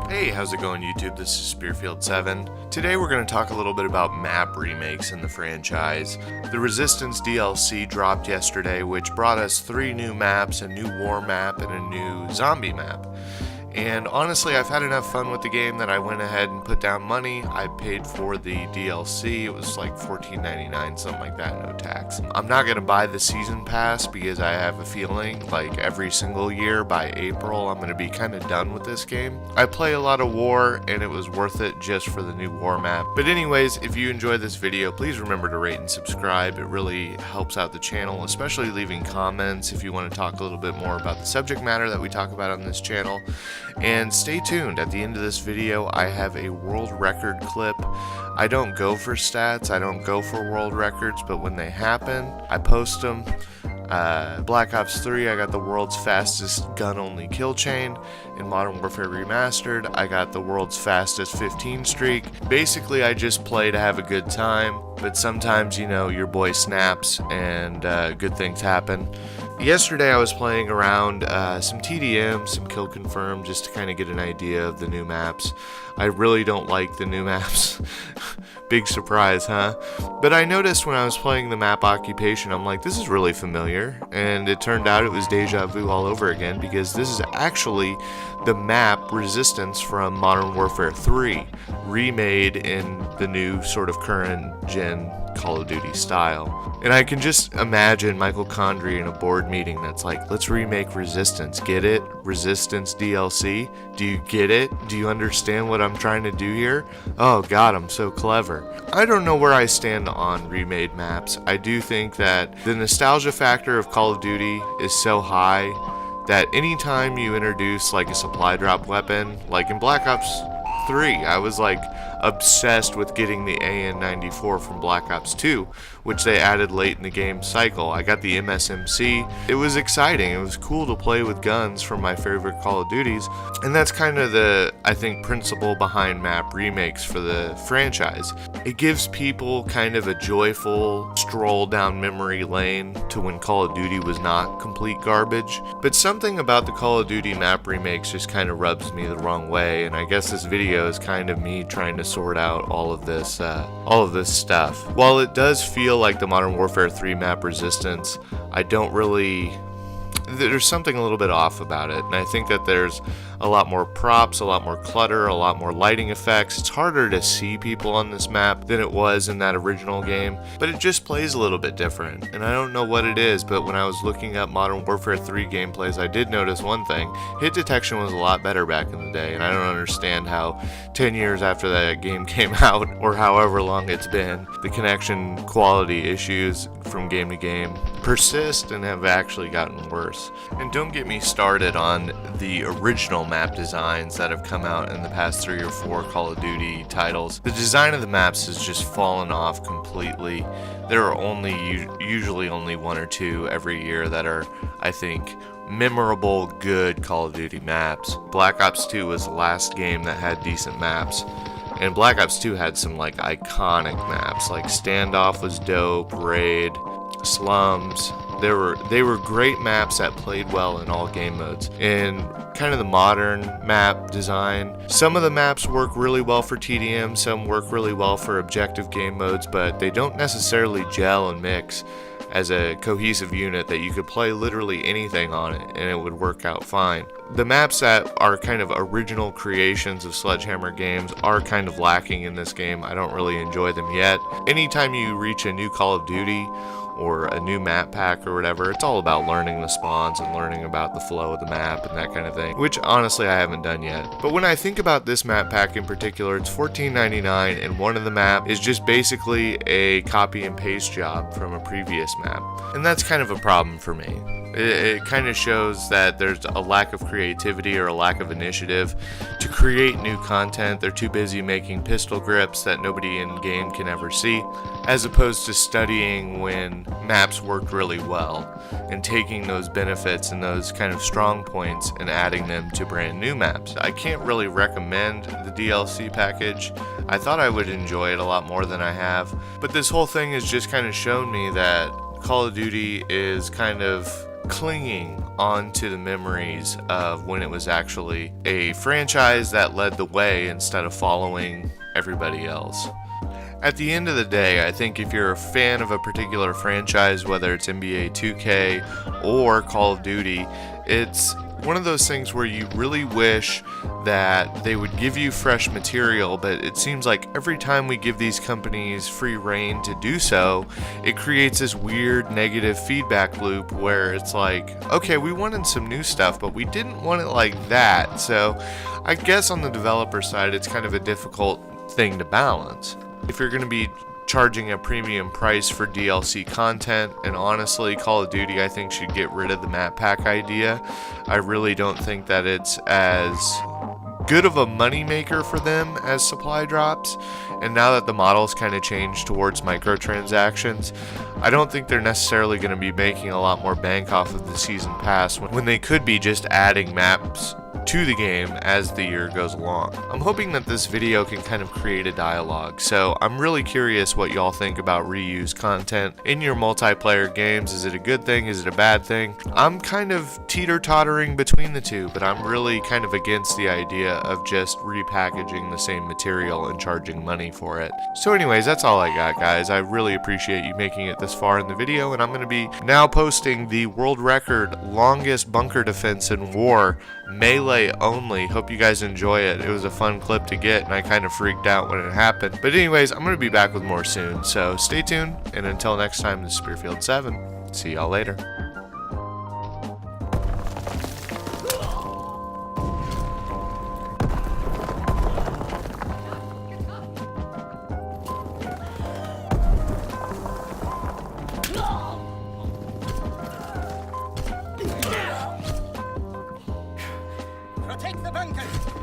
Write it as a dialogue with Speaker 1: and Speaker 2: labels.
Speaker 1: Hey, how's it going YouTube? This is Spearfield7. Today we're going to talk a little bit about map remakes in the franchise. The Resistance DLC dropped yesterday, which brought us 3 new maps, a new war map, and a new zombie map. And honestly, I've had enough fun with the game that I went ahead and put down money. I paid for the DLC. It was like $14.99, something like that, no tax. I'm not going to buy the season pass because I have a feeling like every single year by April I'm going to be kind of done with this game. I play a lot of war and it was worth it just for the new war map. But anyways, if you enjoyed this video, please remember to rate and subscribe. It really helps out the channel, especially leaving comments if you want to talk a little bit more about the subject matter that we talk about on this channel. And stay tuned. At the end of this video, I have a world record clip. I don't go for stats, I don't go for world records, but when they happen, I post them. Black Ops 3, I got the world's fastest gun-only kill chain. In Modern Warfare Remastered, I got the world's fastest 15 streak. Basically, I just play to have a good time, but sometimes, you know, your boy snaps and good things happen. Yesterday I was playing around some TDM, some kill confirm, just to kind of get an idea of the new maps. I really don't like the new maps. Big surprise, huh? But I noticed when I was playing the map Occupation, I'm like, this is really familiar. And it turned out it was deja vu all over again, because this is actually the map Resistance from Modern Warfare 3, remade in the new sort of current gen Call of Duty style. And I can just imagine Michael Condrey in a board meeting that's like, let's remake Resistance. Get it? Resistance DLC? Do you get it? Do you understand what I'm trying to do here? Oh god, I'm so clever. I don't know where I stand on remade maps. I do think that the nostalgia factor of Call of Duty is so high that anytime you introduce like a supply drop weapon, like in Black Ops 3, I was like obsessed with getting the AN-94 from Black Ops 2, which they added late in the game cycle. I got the MSMC. It was exciting. It was cool to play with guns from my favorite Call of Duties, and that's kind of the, I think, principle behind map remakes for the franchise. It gives people kind of a joyful stroll down memory lane to when Call of Duty was not complete garbage. But something about the Call of Duty map remakes just kind of rubs me the wrong way, and I guess this video is kind of me trying to sort out all of this stuff. While it does feel like the Modern Warfare 3 map Resistance, there's something a little bit off about it, and I think that there's a lot more props, a lot more clutter, a lot more lighting effects. It's harder to see people on this map than it was in that original game, but it just plays a little bit different, and I don't know what it is, but when I was looking up Modern Warfare 3 gameplays, I did notice one thing. Hit detection was a lot better back in the day, and I don't understand how 10 years after that game came out, or however long it's been, the connection quality issues from game to game persist and have actually gotten worse. And don't get me started on the original map designs that have come out in the past 3 or 4 Call of Duty titles. The design of the maps has just fallen off completely. There are usually only 1 or 2 every year that are, I think, memorable, good Call of Duty maps. Black Ops 2 was the last game that had decent maps. And Black Ops 2 had some like iconic maps, like Standoff was dope, Raid, Slums. They were great maps that played well in all game modes. In kind of the modern map design, some of the maps work really well for TDM, some work really well for objective game modes, but they don't necessarily gel and mix as a cohesive unit that you could play literally anything on it and it would work out fine. The maps that are kind of original creations of Sledgehammer games are kind of lacking in this game. I don't really enjoy them yet. Anytime you reach a new Call of Duty or a new map pack or whatever, it's all about learning the spawns and learning about the flow of the map and that kind of thing, which honestly I haven't done yet. But when I think about this map pack in particular, it's $14.99, and one of the map is just basically a copy and paste job from a previous map, and that's kind of a problem for me. It kind of shows that there's a lack of creativity or a lack of initiative to create new content. They're too busy making pistol grips that nobody in game can ever see, as opposed to studying when maps worked really well and taking those benefits and those kind of strong points and adding them to brand new maps. I can't really recommend the DLC package. I thought I would enjoy it a lot more than I have, but this whole thing has just kind of shown me that Call of Duty is kind of clinging onto the memories of when it was actually a franchise that led the way instead of following everybody else. At the end of the day, I think if you're a fan of a particular franchise, whether it's NBA 2K or Call of Duty, it's one of those things where you really wish that they would give you fresh material, but it seems like every time we give these companies free rein to do so, it creates this weird negative feedback loop where it's like, okay, we wanted some new stuff, but we didn't want it like that. So I guess on the developer side, it's kind of a difficult thing to balance. If you're going to be charging a premium price for DLC content, and honestly, Call of Duty I think should get rid of the map pack idea. I really don't think that it's as good of a moneymaker for them as supply drops, and now that the model's kind of changed towards microtransactions, I don't think they're necessarily going to be making a lot more bank off of the season pass when they could be just adding maps to the game as the year goes along. I'm hoping that this video can kind of create a dialogue, so I'm really curious what y'all think about reused content in your multiplayer games. Is it a good thing? Is it a bad thing? I'm kind of teeter-tottering between the two, but I'm really kind of against the idea of just repackaging the same material and charging money for it. So anyways, that's all I got, guys. I really appreciate you making it this far in the video, and I'm going to be now posting the world record longest bunker defense in war, melee only. Hope you guys enjoy it. It was a fun clip to get, and I kind of freaked out when it happened. But anyways, I'm going to be back with more soon, so stay tuned, and until next time, this is Spearfield 7. See y'all later.
Speaker 2: Protect the bunkers!